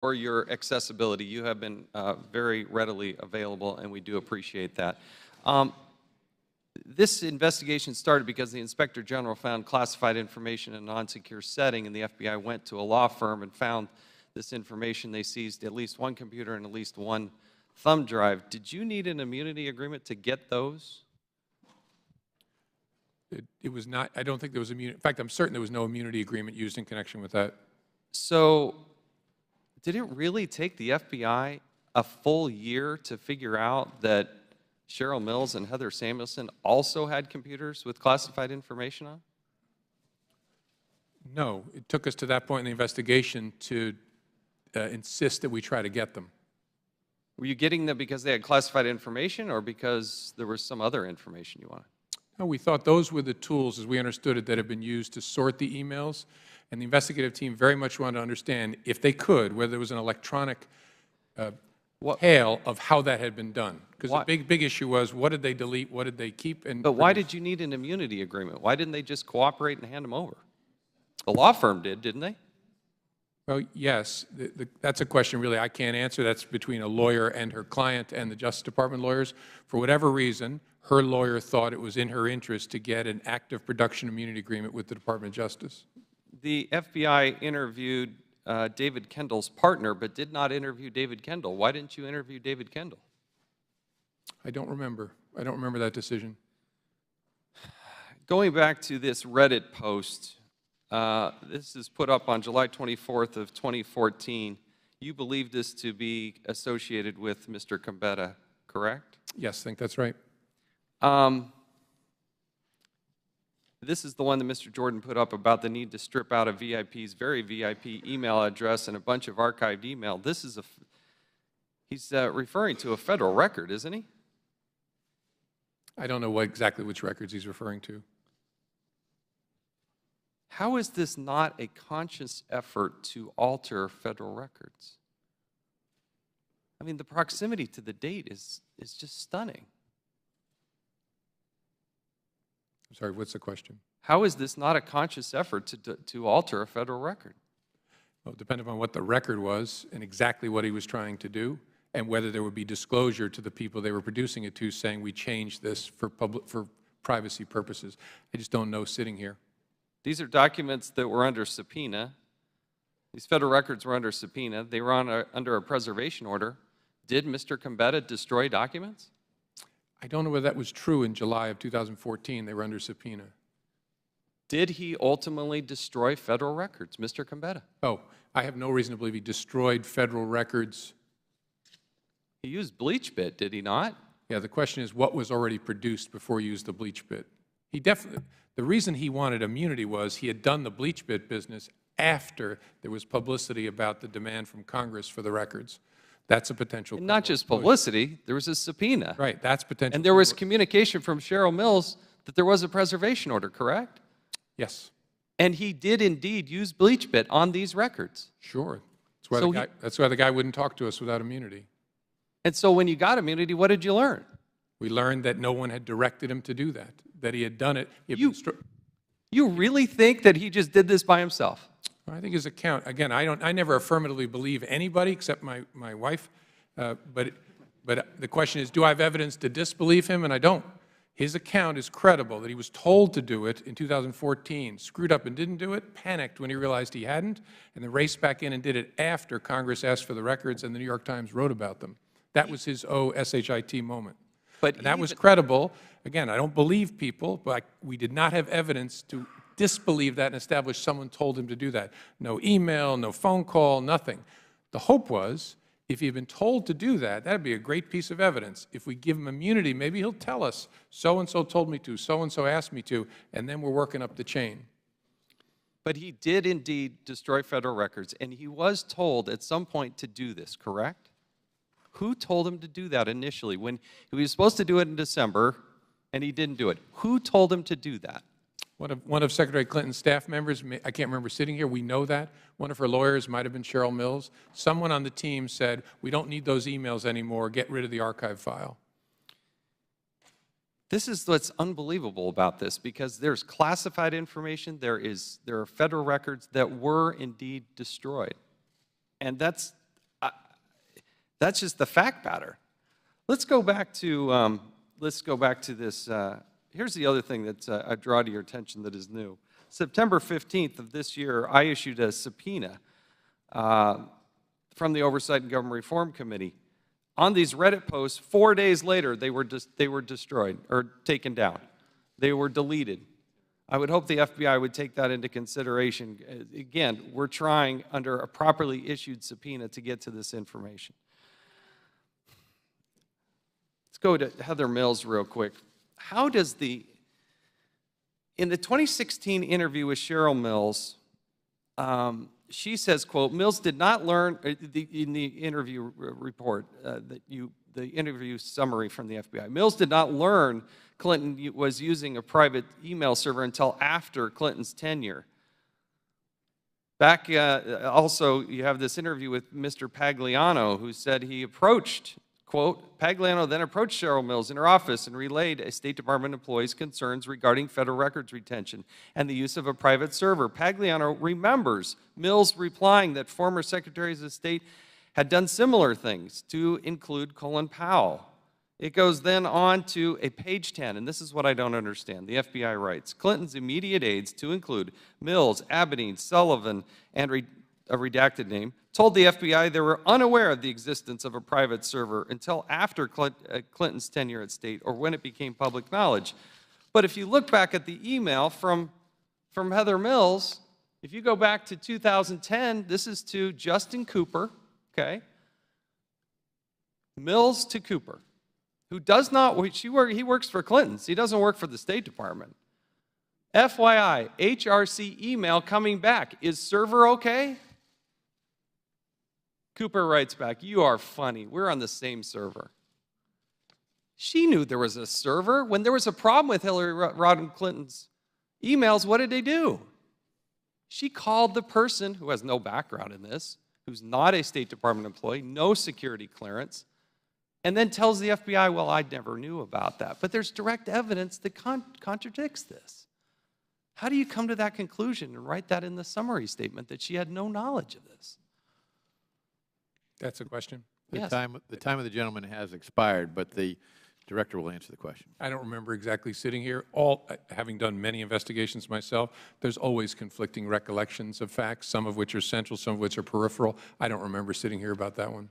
for your accessibility. You have been very readily available, and we do appreciate that. This investigation started because the Inspector General found classified information in a non-secure setting, and the FBI went to a law firm and found this information. They seized at least one computer and at least one thumb drive. Did you need an immunity agreement to get those? It was not, I don't think there was immunity. In fact, I'm certain there was no immunity agreement used in connection with that. So did it really take the FBI a full year to figure out that Cheryl Mills and Heather Samuelson also had computers with classified information on? No, it took us to that point in the investigation to insist that we try to get them. Were you getting them because they had classified information or because there was some other information you wanted? No, we thought those were the tools, as we understood it, that have been used to sort the emails. And the investigative team very much wanted to understand, if they could, whether there was an electronic tale of how that had been done. Because the big issue was, what did they delete, what did they keep? But why did you need an immunity agreement? Why didn't they just cooperate and hand them over? The law firm did, didn't they? Well, yes. That's a question really I can't answer. That's between a lawyer and her client and the Justice Department lawyers. For whatever reason, her lawyer thought it was in her interest to get an active production immunity agreement with the Department of Justice. The FBI interviewed David Kendall's partner, but did not interview David Kendall. Why didn't you interview David Kendall? I don't remember. I don't remember that decision. Going back to this Reddit post, this is put up on July 24th of 2014. You believe this to be associated with Mr. Gambetta, correct? Yes, I think that's right. This is the one that Mr. Jordan put up about the need to strip out a VIP's very VIP email address and a bunch of archived email. This is he's referring to a federal record, isn't he? I don't know exactly which records he's referring to. How is this not a conscious effort to alter federal records? I mean, the proximity to the date is just stunning. I'm sorry, what's the question? How is this not a conscious effort to alter a federal record? Well, depending on what the record was and exactly what he was trying to do, and whether there would be disclosure to the people they were producing it to, saying we changed this for privacy purposes. I just don't know sitting here. These are documents that were under subpoena. These federal records were under subpoena. They were under a preservation order. Did Mr. Gambetta destroy documents? I don't know whether that was true in July of 2014. They were under subpoena. Did he ultimately destroy federal records, Mr. Gambetta? Oh, I have no reason to believe he destroyed federal records. He used bleach bit, did he not? Yeah, the question is what was already produced before he used the bleach bit. He definitely, the reason he wanted immunity was he had done the bleach bit business after there was publicity about the demand from Congress for the records. That's a potential. And not just publicity, there was a subpoena. Right, that's potential. And there was communication from Cheryl Mills that there was a preservation order, correct? Yes. And he did indeed use bleach bit on these records. Sure. That's why the guy wouldn't talk to us without immunity. And so when you got immunity, what did you learn? We learned that no one had directed him to do that, that he had done it. You really think that he just did this by himself? I think his account, again, I never affirmatively believe anybody except my wife, but the question is, do I have evidence to disbelieve him? And I don't. His account is credible, that he was told to do it in 2014, screwed up and didn't do it, panicked when he realized he hadn't, and then raced back in and did it after Congress asked for the records and the New York Times wrote about them. That was his SHIT moment. And that was credible. Again, I don't believe people, but we did not have evidence to disbelieve that and establish someone told him to do that. No email, no phone call, nothing. The hope was, if he had been told to do that, that would be a great piece of evidence. If we give him immunity, maybe he'll tell us, so-and-so told me to, so-and-so asked me to, and then we're working up the chain. But he did indeed destroy federal records, and he was told at some point to do this, correct? Who told him to do that initially? When he was supposed to do it in December, and he didn't do it. Who told him to do that? One of Secretary Clinton's staff members, I can't remember sitting here, we know that. One of her lawyers might have been Cheryl Mills. Someone on the team said, we don't need those emails anymore, get rid of the archive file. This is what's unbelievable about this, because there's classified information, there are federal records that were indeed destroyed. And that's That's just the fact pattern. Let's go back to this. Here's the other thing that I draw to your attention that is new. September 15th of this year, I issued a subpoena from the Oversight and Government Reform Committee. On these Reddit posts, 4 days later, they were destroyed or taken down. They were deleted. I would hope the FBI would take that into consideration. Again, we're trying under a properly issued subpoena to get to this information. Let's go to Heather Mills real quick. How does in the 2016 interview with Cheryl Mills, she says, quote, Mills did not learn, in the interview report, the interview summary from the FBI, Mills did not learn Clinton was using a private email server until after Clinton's tenure. Back, also, you have this interview with Mr. Pagliano, who said he approached, quote, Pagliano then approached Cheryl Mills in her office and relayed a State Department employee's concerns regarding federal records retention and the use of a private server. Pagliano remembers Mills replying that former secretaries of state had done similar things, to include Colin Powell. It goes then on to a page 10, and this is what I don't understand. The FBI writes, Clinton's immediate aides, to include Mills, Abedin, Sullivan, and a redacted name, told the FBI they were unaware of the existence of a private server until after Clinton's tenure at State or when it became public knowledge. But if you look back at the email from Heather Mills, if you go back to 2010, this is to Justin Cooper, okay? Mills to Cooper, who does not, he works for Clinton's. He doesn't work for the State Department. FYI, HRC email coming back. Is server okay? Cooper writes back, you are funny. We're on the same server. She knew there was a server. When there was a problem with Hillary Rodham Clinton's emails, what did they do? She called the person who has no background in this, who's not a State Department employee, no security clearance, and then tells the FBI, well, I never knew about that. But there's direct evidence that contradicts this. How do you come to that conclusion and write that in the summary statement that she had no knowledge of this? That's a question? The Yes. time of the gentleman has expired, but the director will answer the question. I don't remember exactly sitting here. Having done many investigations myself, there's always conflicting recollections of facts, some of which are central, some of which are peripheral. I don't remember sitting here about that one.